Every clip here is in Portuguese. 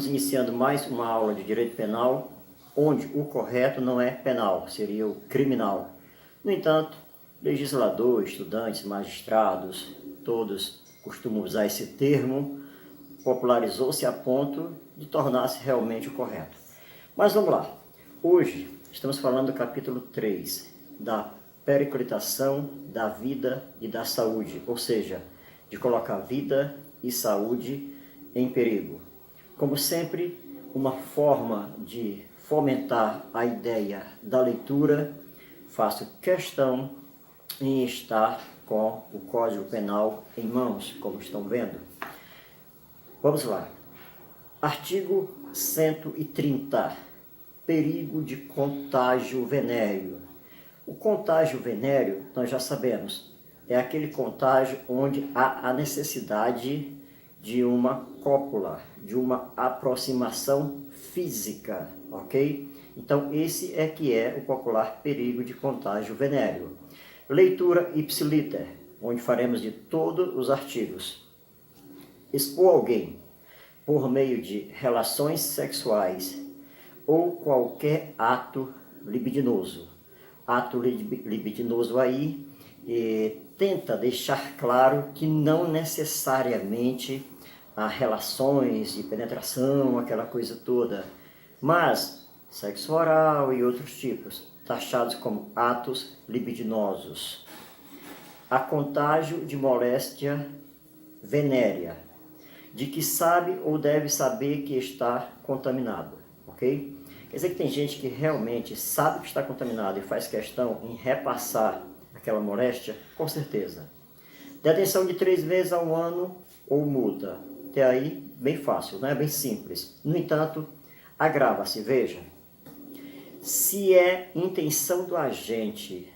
Estamos iniciando mais uma aula de direito penal, onde o correto não é penal, seria o criminal. No entanto, legislador, estudantes, magistrados, todos costumam usar esse termo, popularizou-se a ponto de tornar-se realmente o correto. Mas vamos lá. Hoje estamos falando do capítulo 3, da periclitação da vida e da saúde, ou seja, de colocar vida e saúde em perigo. Como sempre, uma forma de fomentar a ideia da leitura, faço questão em estar com o Código Penal em mãos, como estão vendo. Vamos lá. Artigo 130. Perigo de contágio venéreo. O contágio venéreo, nós já sabemos, é aquele contágio onde há a necessidade de uma cópula, de uma aproximação física, ok? Então, esse é que é o popular perigo de contágio venéreo. Leitura ipsiliter, onde faremos de todos os artigos. Expor alguém por meio de relações sexuais ou qualquer ato libidinoso. Ato libidinoso aí tenta deixar claro que não necessariamente há relações de penetração, aquela coisa toda, mas sexo oral e outros tipos, taxados como atos libidinosos. A contágio de moléstia venérea, de que sabe ou deve saber que está contaminado, ok? Quer dizer que tem gente que realmente sabe que está contaminado e faz questão em repassar aquela moléstia? Com certeza. Detenção de 3 meses a 1 ano ou multa. Até aí, bem fácil, né? Bem simples. No entanto, agrava-se, veja. Se é intenção do agente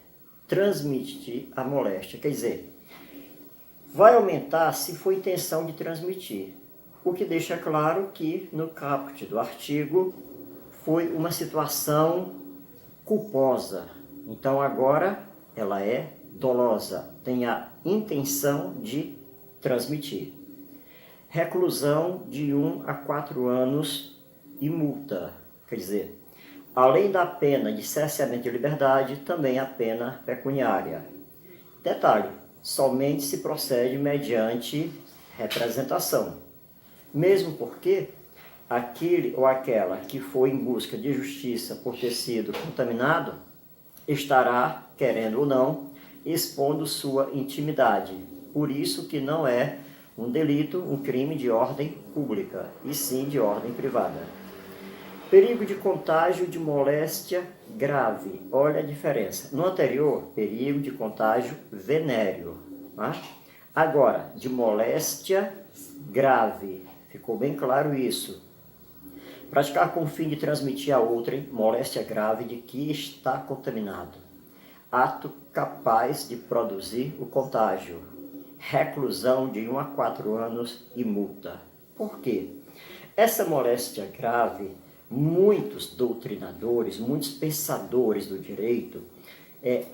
transmitir a moléstia, quer dizer, vai aumentar se for intenção de transmitir. O que deixa claro que no caput do artigo foi uma situação culposa. Então agora ela é dolosa, tem a intenção de transmitir. Reclusão de 1 a 4 anos e multa. Quer dizer, além da pena de cerceamento de liberdade, também a pena pecuniária. Detalhe, somente se procede mediante representação. Mesmo porque aquele ou aquela que foi em busca de justiça por ter sido contaminado, estará, querendo ou não, expondo sua intimidade. Por isso que não é um delito, um crime de ordem pública, e sim de ordem privada. Perigo de contágio de moléstia grave. Olha a diferença. No anterior, perigo de contágio venéreo. Tá? Agora, de moléstia grave. Ficou bem claro isso. Praticar com o fim de transmitir a outrem moléstia grave de que está contaminado. Ato capaz de produzir o contágio. Reclusão de 1 a 4 anos e multa. Por quê? Essa moléstia grave, muitos doutrinadores, muitos pensadores do direito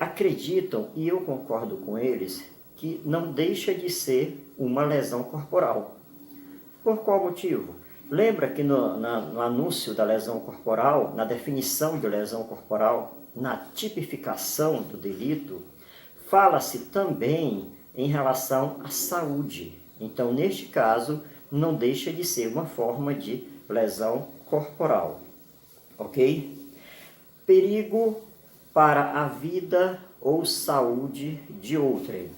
acreditam, e eu concordo com eles, que não deixa de ser uma lesão corporal. Por qual motivo? Lembra que no anúncio da lesão corporal, na definição de lesão corporal, na tipificação do delito, fala-se também em relação à saúde. Então, neste caso, não deixa de ser uma forma de lesão corporal. Ok? Perigo para a vida ou saúde de outrem.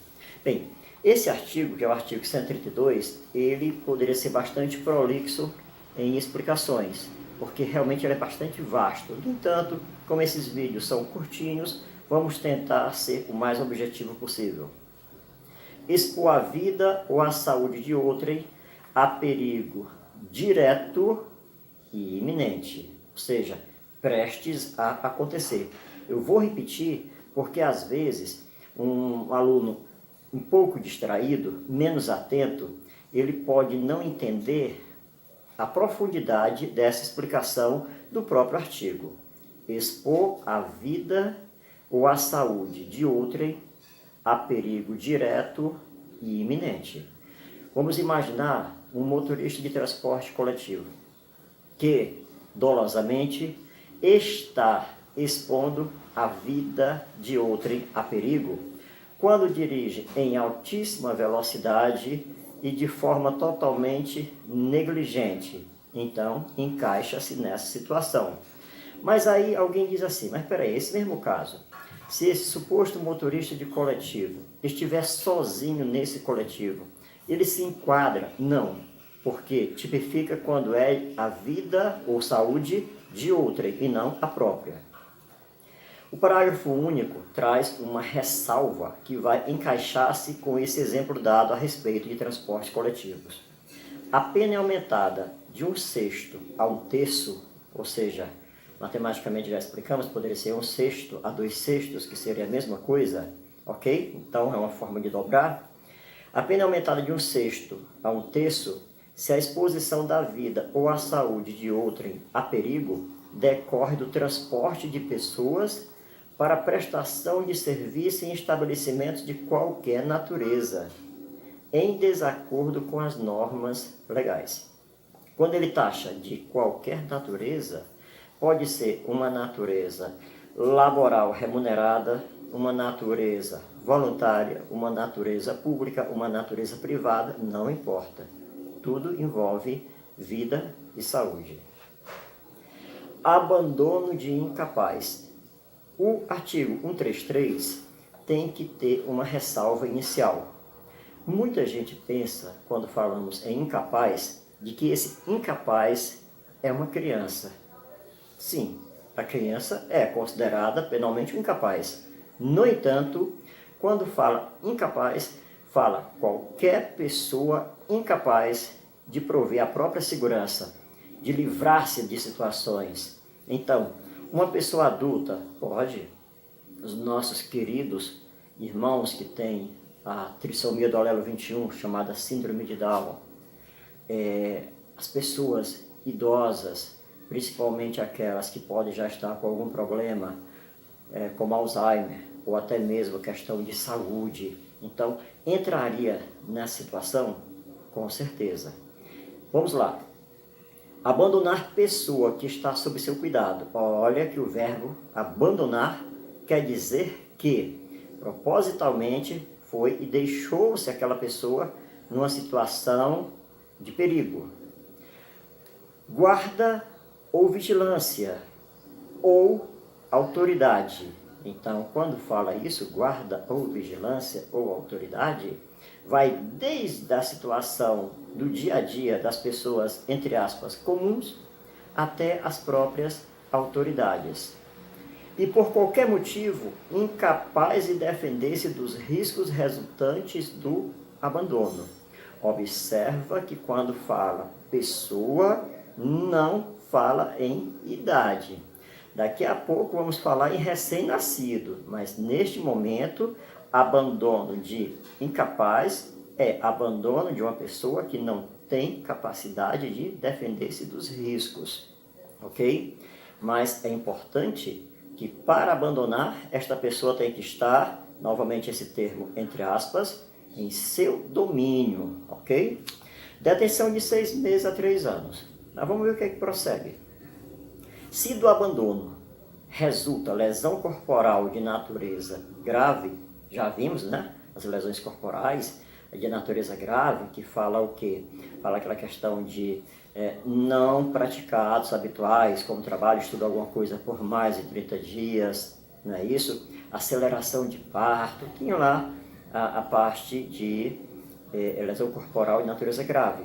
Bem, esse artigo, que é o artigo 132, ele poderia ser bastante prolixo em explicações, porque realmente ele é bastante vasto. No entanto, como esses vídeos são curtinhos, vamos tentar ser o mais objetivo possível. Expor a vida ou a saúde de outrem a perigo direto e iminente, ou seja, prestes a acontecer. Eu vou repetir porque às vezes um aluno um pouco distraído, menos atento, ele pode não entender a profundidade dessa explicação do próprio artigo. Expor a vida ou a saúde de outrem a perigo direto e iminente. Vamos imaginar um motorista de transporte coletivo. que dolosamente está expondo a vida de outrem a perigo quando dirige em altíssima velocidade e de forma totalmente negligente. Então, encaixa-se nessa situação. Mas aí alguém diz assim, mas peraí, esse mesmo caso, se esse suposto motorista de coletivo estiver sozinho nesse coletivo, ele se enquadra? Não, porque tipifica quando é a vida ou saúde de outrem e não a própria. O parágrafo único traz uma ressalva que vai encaixar-se com esse exemplo dado a respeito de transportes coletivos. A pena é aumentada de 1/6 a 1/3, ou seja, matematicamente já explicamos, poderia ser 1/6 a 2/6, que seria a mesma coisa, ok? Então é uma forma de dobrar. A pena é aumentada de 1/6 a 1/3 se a exposição da vida ou a saúde de outrem a perigo decorre do transporte de pessoas para prestação de serviço em estabelecimentos de qualquer natureza, em desacordo com as normas legais. Quando ele taxa de qualquer natureza, pode ser uma natureza laboral remunerada, uma natureza voluntária, uma natureza pública, uma natureza privada, não importa. Tudo envolve vida e saúde. Abandono de incapaz. O artigo 133 tem que ter uma ressalva inicial. Muita gente pensa, quando falamos em incapaz, de que esse incapaz é uma criança. Sim, a criança é considerada penalmente um incapaz. No entanto, quando fala incapaz, fala qualquer pessoa incapaz de prover a própria segurança, de livrar-se de situações. Então, uma pessoa adulta pode, os nossos queridos irmãos que têm a trissomia do alelo 21, chamada síndrome de Down, as pessoas idosas, principalmente aquelas que podem já estar com algum problema, como Alzheimer, ou até mesmo questão de saúde. Então, entraria nessa situação? Com certeza. Vamos lá. Abandonar pessoa que está sob seu cuidado. Olha que o verbo abandonar quer dizer que propositalmente foi e deixou-se aquela pessoa numa situação de perigo. Guarda ou vigilância ou autoridade. Então, quando fala isso, guarda ou vigilância ou autoridade, vai desde a situação do dia a dia das pessoas, entre aspas, comuns, até as próprias autoridades. E por qualquer motivo, incapaz de defender-se dos riscos resultantes do abandono. Observa que quando fala pessoa, não fala em idade. Daqui a pouco vamos falar em recém-nascido, mas neste momento, abandono de incapaz é abandono de uma pessoa que não tem capacidade de defender-se dos riscos, ok? Mas é importante que para abandonar, esta pessoa tem que estar, novamente esse termo entre aspas, em seu domínio, ok? Detenção de 6 meses a 3 anos. Mas vamos ver o que é que prossegue. Se do abandono resulta lesão corporal de natureza grave, já vimos, né? As lesões corporais de natureza grave, que fala o quê? Fala aquela questão de não praticar atos habituais, como trabalho, estudo, alguma coisa por mais de 30 dias, não é isso? Aceleração de parto, tinha lá a parte de lesão corporal de natureza grave.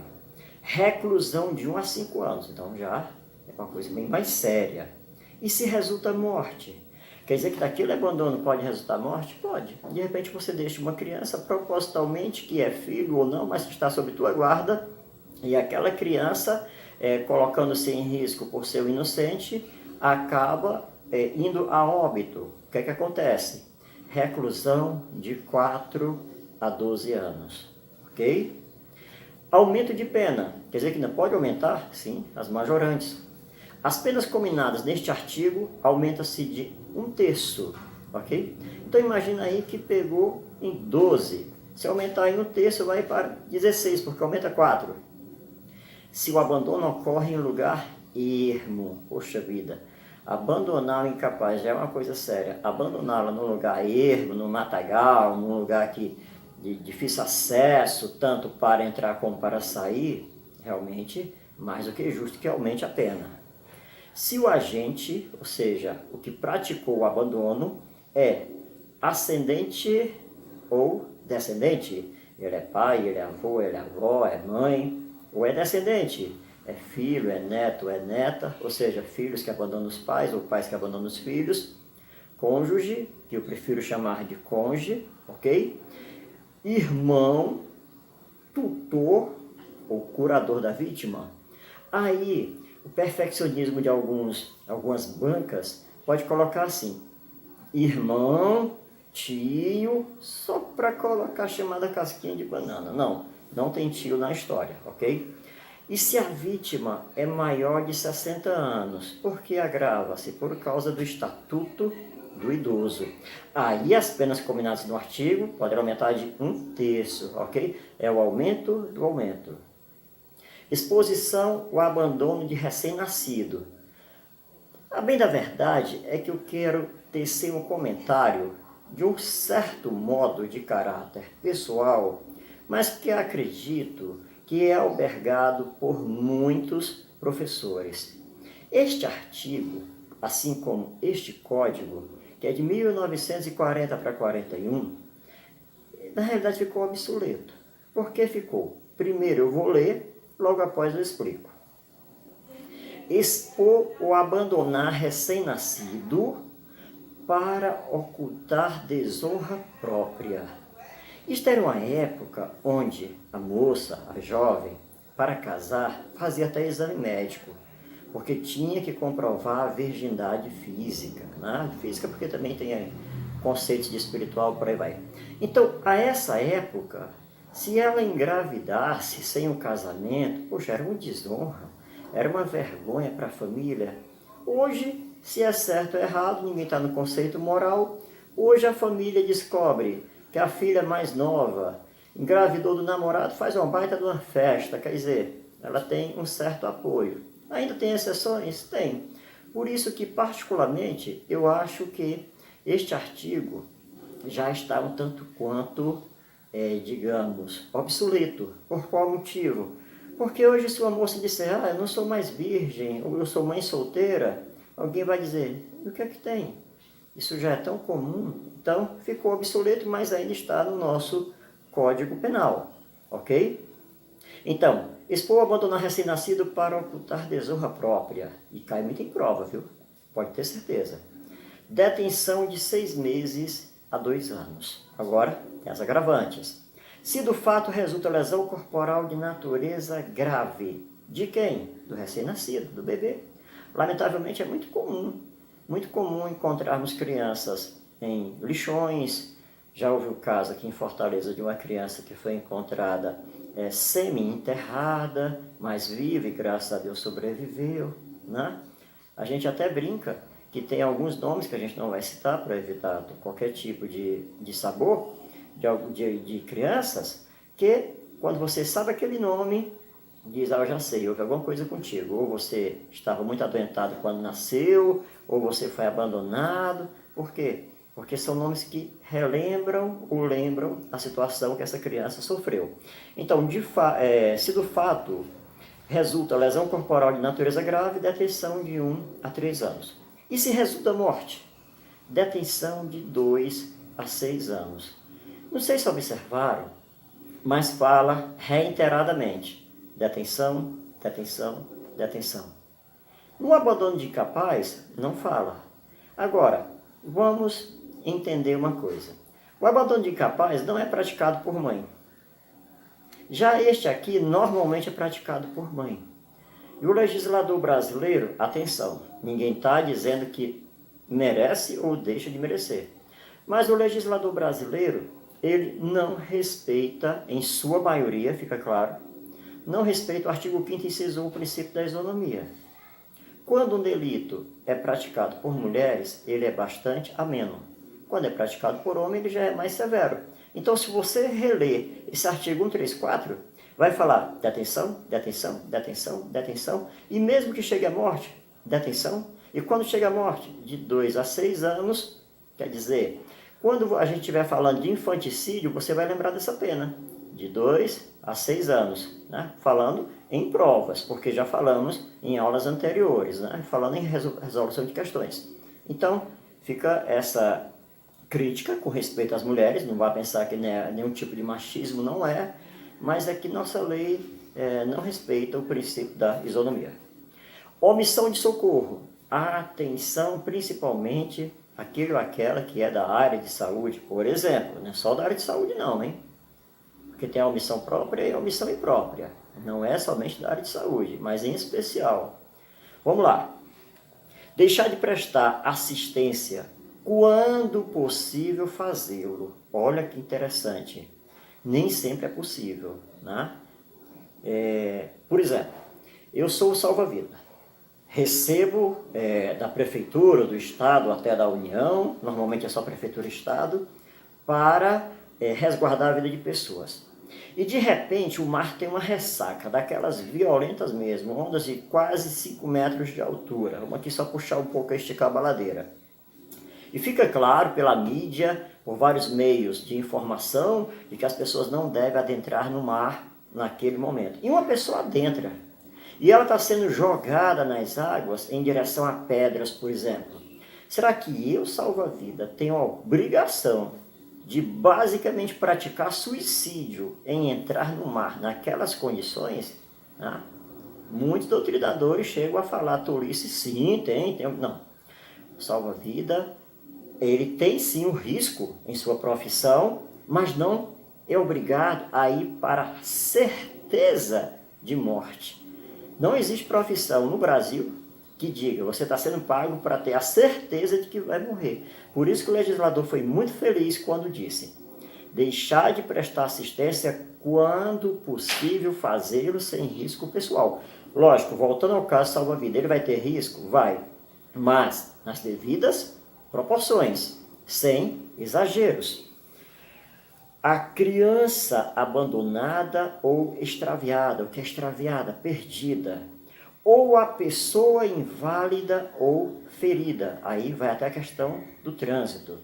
Reclusão de 1 a 5 anos, então já é uma coisa bem mais séria. E se resulta morte? Quer dizer que daquele abandono pode resultar morte? Pode. De repente você deixa uma criança propositalmente, que é filho ou não, mas que está sob tua guarda, e aquela criança, colocando-se em risco por ser inocente, acaba indo a óbito. O que é que acontece? Reclusão de 4 a 12 anos. Ok? Aumento de pena. Quer dizer que não pode aumentar? Sim, as majorantes. As penas combinadas neste artigo aumenta-se de 1/3, ok? Então imagina aí que pegou em 12. Se aumentar em 1/3 vai para 16, porque aumenta 4. Se o abandono ocorre em lugar ermo, poxa vida. Abandonar o incapaz já é uma coisa séria. Abandoná-la num lugar ermo, no matagal, num lugar de difícil acesso, tanto para entrar como para sair, realmente mais do que justo que aumente a pena. Se o agente, ou seja, o que praticou o abandono, é ascendente ou descendente, ele é pai, ele é avô, ele é avó, é mãe, ou é descendente, é filho, é neto, é neta, ou seja, filhos que abandonam os pais ou pais que abandonam os filhos, cônjuge, que eu prefiro chamar de cônjuge, ok? Irmão, tutor ou curador da vítima. Aí, o perfeccionismo de algumas bancas pode colocar assim, irmão, tio, só para colocar a chamada casquinha de banana. Não, não tem tio na história, ok? E se a vítima é maior de 60 anos, por que agrava-se? Por causa do estatuto do idoso. Aí as penas combinadas no artigo podem aumentar de 1/3, ok? É o aumento do aumento. Exposição ou abandono de recém-nascido. A bem da verdade é que eu quero tecer um comentário de um certo modo de caráter pessoal, mas que acredito que é albergado por muitos professores. Este artigo, assim como este código, que é de 1940 para 41, na realidade ficou obsoleto. Por que ficou? Primeiro eu vou ler, logo após eu explico. Expor ou abandonar recém-nascido para ocultar desonra própria. Isto era uma época onde a moça, a jovem, para casar, fazia até exame médico, porque tinha que comprovar a virgindade física, né? Física porque também tem conceitos de espiritual, por aí vai. Então, a essa época, se ela engravidasse sem um casamento, poxa, era uma desonra, era uma vergonha para a família. Hoje, se é certo ou errado, ninguém está no conceito moral. Hoje a família descobre que a filha mais nova engravidou do namorado, faz uma baita de uma festa, quer dizer, ela tem um certo apoio. Ainda tem exceções? Tem. Por isso que, particularmente, eu acho que este artigo já está um tanto quanto, digamos, obsoleto. Por qual motivo? Porque hoje se uma moça disser, eu não sou mais virgem, ou eu sou mãe solteira, alguém vai dizer, o que é que tem? Isso já é tão comum, então ficou obsoleto, mas ainda está no nosso Código Penal, ok? Então, expor ou abandonar recém-nascido para ocultar desonra própria, e cai muito em prova, viu? Pode ter certeza. Detenção de 6 meses a 2 anos. Agora, tem as agravantes. Se do fato resulta lesão corporal de natureza grave. De quem? Do recém-nascido, do bebê. Lamentavelmente é muito comum encontrarmos crianças em lixões. Já houve o caso aqui em Fortaleza de uma criança que foi encontrada semi-enterrada, mas viva e graças a Deus sobreviveu, né? A gente até brinca que tem alguns nomes que a gente não vai citar para evitar qualquer tipo de sabor de crianças, que quando você sabe aquele nome, diz, eu já sei, houve alguma coisa contigo, ou você estava muito adoentado quando nasceu, ou você foi abandonado. Por quê? Porque são nomes que relembram ou lembram a situação que essa criança sofreu. Então, se do fato resulta lesão corporal de natureza grave, detenção de 1 a 3 anos. E se resulta morte? Detenção de 2 a 6 anos. Não sei se observaram, mas fala reiteradamente. Detenção, detenção, detenção. No abandono de incapaz, não fala. Agora, vamos entender uma coisa. O abandono de incapaz não é praticado por mãe. Já este aqui, normalmente é praticado por mãe. E o legislador brasileiro, atenção, ninguém está dizendo que merece ou deixa de merecer. Mas o legislador brasileiro, ele não respeita, em sua maioria, fica claro, não respeita o artigo 5º inciso 1, o princípio da isonomia. Quando um delito é praticado por mulheres, ele é bastante ameno. Quando é praticado por homem, ele já é mais severo. Então, se você reler esse artigo 134, Vai falar detenção, detenção, detenção, detenção, e mesmo que chegue à morte, detenção. E quando chega à morte, de 2 a 6 anos, quer dizer, quando a gente estiver falando de infanticídio, você vai lembrar dessa pena, de 2 a 6 anos, né? Falando em provas, porque já falamos em aulas anteriores, né? Falando em resolução de questões. Então, fica essa crítica com respeito às mulheres, não vai pensar que nenhum tipo de machismo, não é, mas é que nossa lei não respeita o princípio da isonomia. Omissão de socorro. Atenção principalmente aquele ou aquela que é da área de saúde, por exemplo, não é só da área de saúde não, hein? Porque tem a omissão própria e a omissão imprópria. Não é somente da área de saúde, mas em especial. Vamos lá. Deixar de prestar assistência quando possível fazê-lo. Olha que interessante. Nem sempre é possível, né? Por exemplo, eu sou o salva-vida. Recebo da prefeitura, do estado, até da União, normalmente é só prefeitura e estado, para resguardar a vida de pessoas. E de repente o mar tem uma ressaca, daquelas violentas mesmo, ondas de quase 5 metros de altura. Vamos aqui só puxar um pouco e esticar a baladeira. E fica claro pela mídia, por vários meios de informação, de que as pessoas não devem adentrar no mar naquele momento. E uma pessoa adentra. E ela está sendo jogada nas águas em direção a pedras, por exemplo. Será que eu, salva-vida, tenho a obrigação de basicamente praticar suicídio em entrar no mar naquelas condições? Né? Muitos doutrinadores chegam a falar tolice, sim, tem. Não. Salva-vida, ele tem sim um risco em sua profissão, mas não é obrigado a ir para certeza de morte. Não existe profissão no Brasil que diga, você está sendo pago para ter a certeza de que vai morrer. Por isso que o legislador foi muito feliz quando disse, deixar de prestar assistência quando possível fazê-lo sem risco pessoal. Lógico, voltando ao caso salva-vida, ele vai ter risco? Vai, mas nas devidas proporções, sem exageros. A criança abandonada ou extraviada, o que é extraviada? Perdida. Ou a pessoa inválida ou ferida. Aí vai até a questão do trânsito.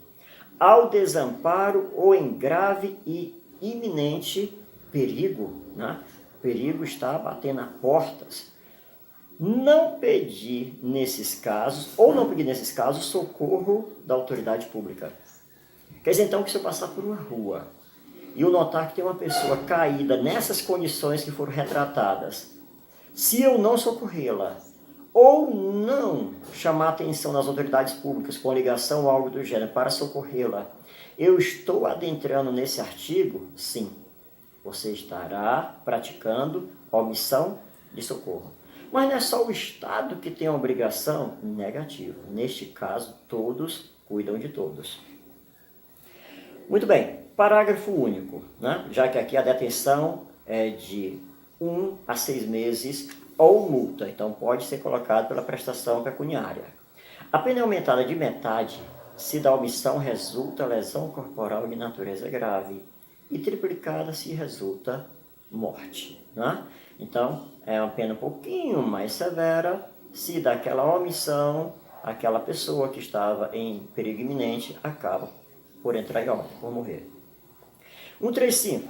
Ao desamparo ou em grave e iminente perigo. Né? O perigo está batendo às portas. Não pedir nesses casos, ou não pedir nesses casos, socorro da autoridade pública. Quer dizer então que se eu passar por uma rua e eu notar que tem uma pessoa caída nessas condições que foram retratadas, se eu não socorrê-la, ou não chamar a atenção das autoridades públicas com ligação ou algo do gênero para socorrê-la, eu estou adentrando nesse artigo? Sim, você estará praticando omissão de socorro. Mas não é só o Estado que tem a obrigação? Negativo. Neste caso, todos cuidam de todos. Muito bem, parágrafo único, né? Já que aqui a detenção é de 1 a 6 meses ou multa, então pode ser colocado pela prestação pecuniária. A pena é aumentada de metade se da omissão resulta lesão corporal de natureza grave e triplicada se resulta morte, né? Então, é uma pena um pouquinho mais severa se daquela omissão, aquela pessoa que estava em perigo iminente acaba por entrar em óbito, por morrer. 135.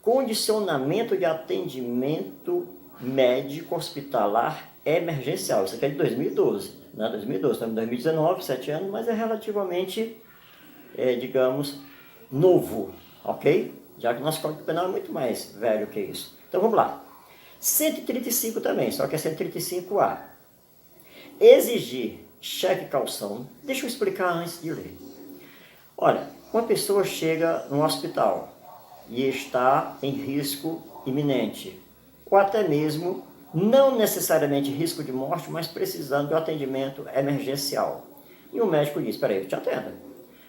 Condicionamento de atendimento médico hospitalar emergencial. Isso aqui é de 2012, né? 2012, estamos em 2019, 7 anos, mas é relativamente, digamos, novo, ok? Já que o nosso Código Penal é muito mais velho que isso. Então vamos lá. 135 também, só que é 135A. Exigir cheque calção. Deixa eu explicar antes de ler. Olha, uma pessoa chega no hospital e está em risco iminente, ou até mesmo, não necessariamente risco de morte, mas precisando de um atendimento emergencial. E o médico diz, espera aí, eu te atendo.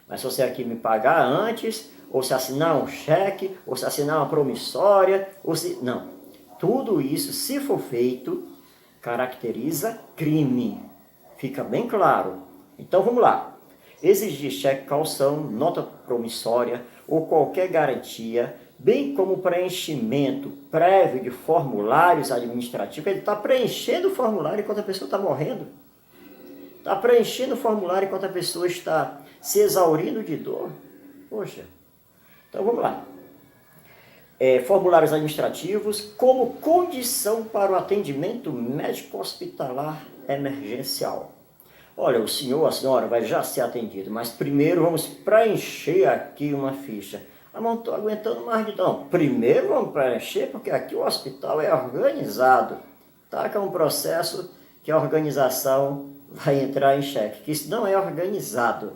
Mas se você aqui me pagar antes, ou se assinar um cheque, ou se assinar uma promissória, ou se... Não. Tudo isso, se for feito, caracteriza crime. Fica bem claro. Então vamos lá. Exigir cheque calção, nota promissória ou qualquer garantia bem como o preenchimento prévio de formulários administrativos. Ele está preenchendo o formulário enquanto a pessoa está morrendo. Está preenchendo o formulário enquanto a pessoa está se exaurindo de dor. Poxa, então vamos lá. Formulários administrativos como condição para o atendimento médico-hospitalar emergencial. Olha, o senhor, a senhora vai já ser atendido, mas primeiro vamos preencher aqui uma ficha. Ah, não estou aguentando mais de não. Primeiro vamos preencher, porque aqui o hospital é organizado. Tá? Que é um processo que a organização vai entrar em xeque, que isso não é organizado.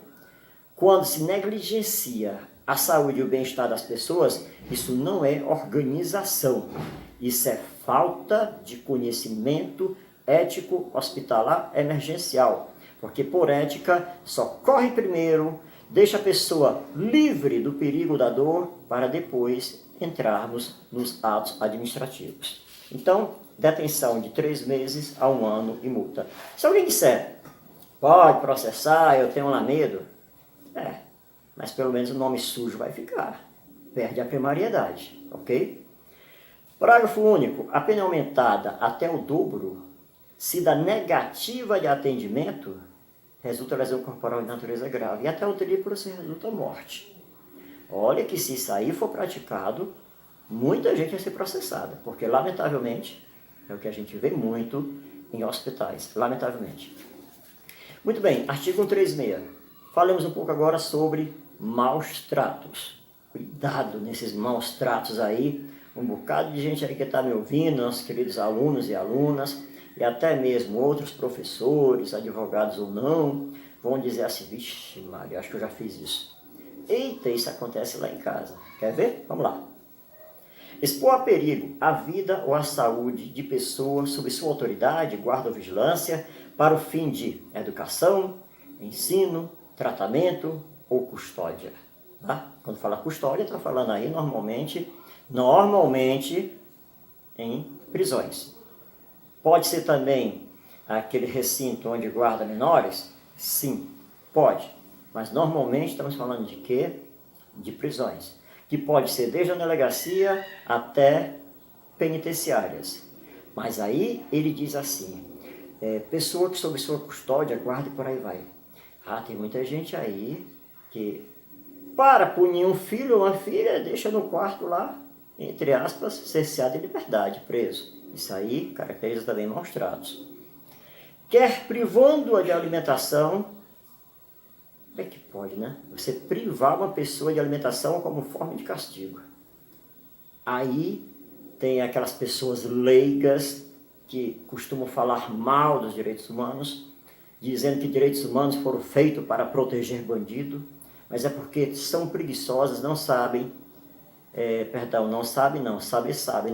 Quando se negligencia a saúde e o bem-estar das pessoas, isso não é organização. Isso é falta de conhecimento ético hospitalar emergencial. Porque por ética, só corre primeiro, deixa a pessoa livre do perigo da dor, para depois entrarmos nos atos administrativos. Então, detenção de 3 meses a 1 ano e multa. Se alguém disser, pode processar, eu tenho lá medo, mas pelo menos o nome sujo vai ficar. Perde a primariedade, ok? Parágrafo único. A pena aumentada até o dobro, se da negativa de atendimento resulta lesão corporal de natureza grave. E até o triplo se resulta morte. Olha que se isso aí for praticado, muita gente vai ser processada. Porque, lamentavelmente, é o que a gente vê muito em hospitais. Lamentavelmente. Muito bem, artigo 136. Falemos um pouco agora sobre maus tratos. Cuidado nesses maus tratos aí. Um bocado de gente aí que está me ouvindo, nossos queridos alunos e alunas, e até mesmo outros professores, advogados ou não, vão dizer assim, vixe Maria, acho que eu já fiz isso. Eita, isso acontece lá em casa. Quer ver? Vamos lá. Expor a perigo a vida ou a saúde de pessoas sob sua autoridade, guarda ou vigilância, para o fim de educação, ensino, tratamento ou custódia. Tá? Quando fala custódia, está falando aí normalmente em prisões. Pode ser também aquele recinto onde guarda menores? Sim, pode. Mas normalmente estamos falando de quê? De prisões. Que pode ser desde a delegacia até penitenciárias. Mas aí ele diz assim, pessoa que sob sua custódia, guarda e por aí vai. Ah, tem muita gente aí que para punir um filho ou uma filha, deixa no quarto lá, entre aspas, cerceado de liberdade, preso. Isso aí caracteriza também maus tratos. Quer privando-a de alimentação, como é que pode, né? Você privar uma pessoa de alimentação como forma de castigo. Aí tem aquelas pessoas leigas que costumam falar mal dos direitos humanos, dizendo que direitos humanos foram feitos para proteger bandido, mas é porque são preguiçosas, não sabem,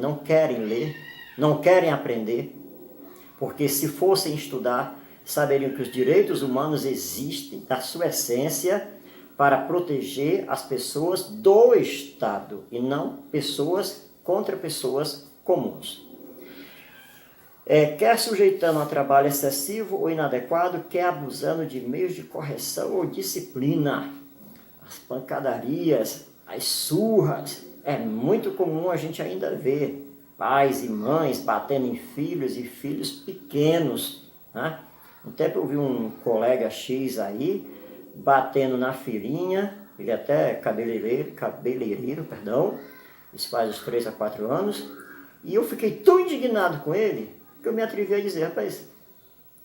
não querem ler, não querem aprender, porque se fossem estudar, saberiam que os direitos humanos existem, da sua essência, para proteger as pessoas do Estado, e não pessoas contra pessoas comuns. Quer sujeitando a trabalho excessivo ou inadequado, quer abusando de meios de correção ou disciplina. As pancadarias, as surras, é muito comum a gente ainda ver pais e mães batendo em filhos e filhos pequenos. Né? Um tempo eu vi um colega X aí, batendo na filhinha, ele até cabeleireiro, isso faz uns 3 a 4 anos, e eu fiquei tão indignado com ele, que eu me atrevi a dizer, rapaz,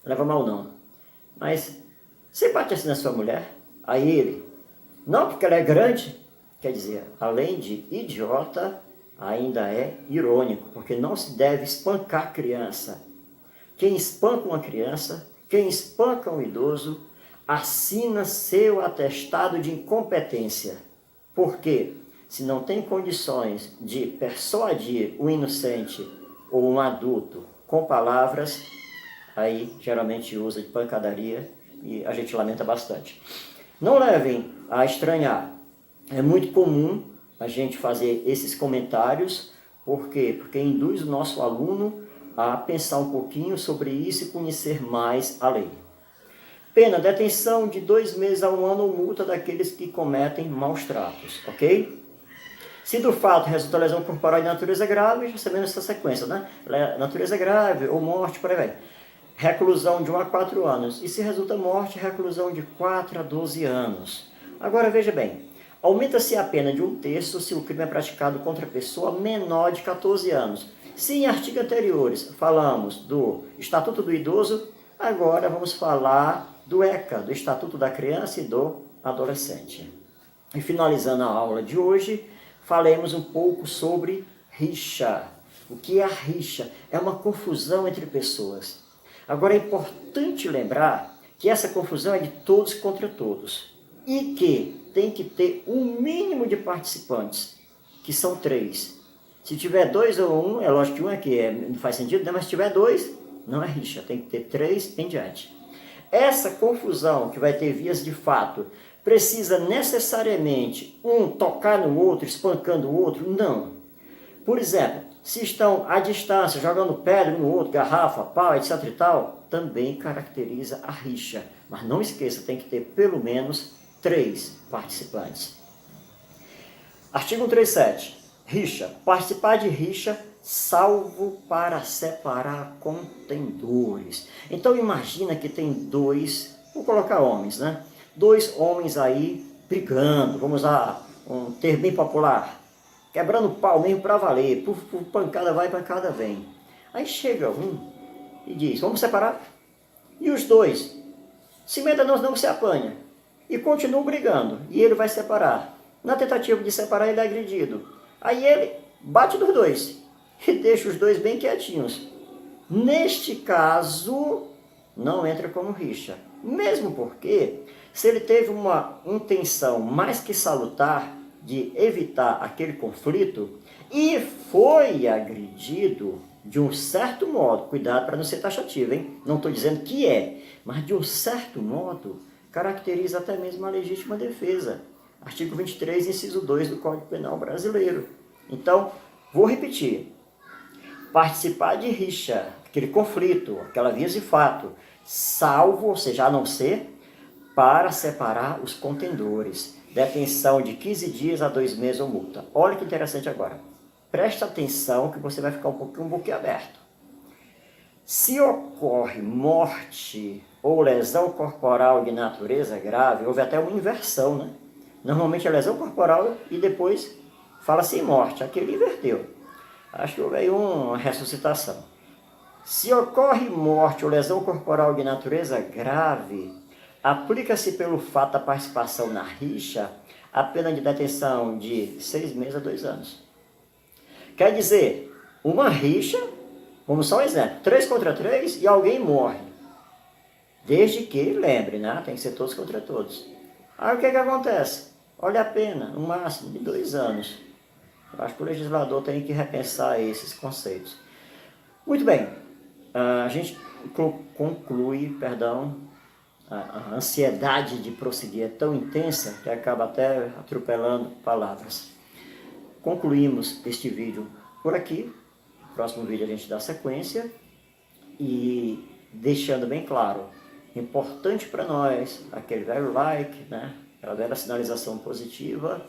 leva mal não, mas você bate assim na sua mulher? Aí ele, não, porque ela é grande, quer dizer, além de idiota, ainda é irônico, porque não se deve espancar criança. Quem espanca uma criança, quem espanca um idoso, assina seu atestado de incompetência. Por quê? Se não tem condições de persuadir um inocente ou um adulto com palavras, aí geralmente usa de pancadaria e a gente lamenta bastante. Não levem a estranhar. É muito comum a gente fazer esses comentários. Por quê? Porque induz o nosso aluno a pensar um pouquinho sobre isso e conhecer mais a lei. Pena, detenção de 2 meses a 1 ano ou multa daqueles que cometem maus tratos, ok? Se do fato resulta lesão corporal de natureza grave, já sabemos essa sequência, né? Natureza grave ou morte, por aí vai. Reclusão de 1 a 4 anos. E se resulta morte, reclusão de 4 a 12 anos. Agora veja bem, aumenta-se a pena de 1/3 se o crime é praticado contra pessoa menor de 14 anos. Se em artigos anteriores falamos do Estatuto do Idoso, agora vamos falar do ECA, do Estatuto da Criança e do Adolescente. E finalizando a aula de hoje, falemos um pouco sobre rixa. O que é a rixa? É uma confusão entre pessoas. Agora é importante lembrar que essa confusão é de todos contra todos e que tem que ter um mínimo de participantes, que são 3. Se tiver 2 ou 1, é lógico que 1 não faz sentido, né? Mas se tiver 2, não é rixa, tem que ter 3 em diante. Essa confusão, que vai ter vias de fato, precisa necessariamente um tocar no outro, espancando o outro? Não. Por exemplo, se estão à distância, jogando pedra no outro, garrafa, pau, etc e tal, também caracteriza a rixa. Mas não esqueça, tem que ter pelo menos 3 participantes. Artigo 137. Rixa. Participar de rixa, salvo para separar contendores. Então imagina que tem 2, vou colocar homens, né? 2 homens aí brigando, vamos usar um termo bem popular, quebrando pau mesmo para valer, por pancada vai, pancada vem. Aí chega um e diz, vamos separar? E os 2 se metem não se apanha e continuam brigando, e ele vai separar. Na tentativa de separar, ele é agredido. Aí ele bate nos 2 e deixa os 2 bem quietinhos. Neste caso, não entra como rixa. Mesmo porque, se ele teve uma intenção mais que salutar de evitar aquele conflito e foi agredido de um certo modo, cuidado para não ser taxativo, hein? Não estou dizendo que é, mas de um certo modo, caracteriza até mesmo a legítima defesa. Artigo 23, inciso 2 do Código Penal Brasileiro. Então, vou repetir. Participar de rixa, aquele conflito, aquela vias de fato, salvo, ou seja, a não ser, para separar os contendores. Detenção de 15 dias a 2 meses ou multa. Olha que interessante agora. Presta atenção que você vai ficar um pouquinho aberto. Se ocorre morte ou lesão corporal de natureza grave, houve até uma inversão, né? Normalmente é lesão corporal e depois fala-se em morte. Aqui ele inverteu. Acho que houve aí uma ressuscitação. Se ocorre morte ou lesão corporal de natureza grave, aplica-se pelo fato da participação na rixa a pena de detenção de 6 meses a 2 anos. Quer dizer, uma rixa, vamos só um exemplo, 3 contra 3 e alguém morre. Desde que, lembre, né? Tem que ser todos contra todos. Aí o que acontece? Olha a pena, no máximo de 2 anos. Eu acho que o legislador tem que repensar esses conceitos. Muito bem, a gente conclui, a ansiedade de prosseguir é tão intensa que acaba até atropelando palavras. Concluímos este vídeo por aqui. No próximo vídeo a gente dá sequência e deixando bem claro, importante para nós, aquele velho like, né? Aquela velha sinalização positiva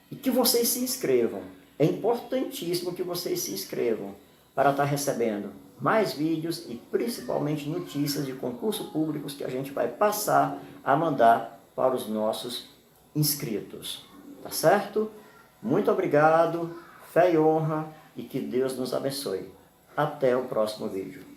e que vocês se inscrevam. É importantíssimo que vocês se inscrevam para estar recebendo mais vídeos e principalmente notícias de concursos públicos que a gente vai passar a mandar para os nossos inscritos. Tá certo? Muito obrigado, fé e honra e que Deus nos abençoe. Até o próximo vídeo.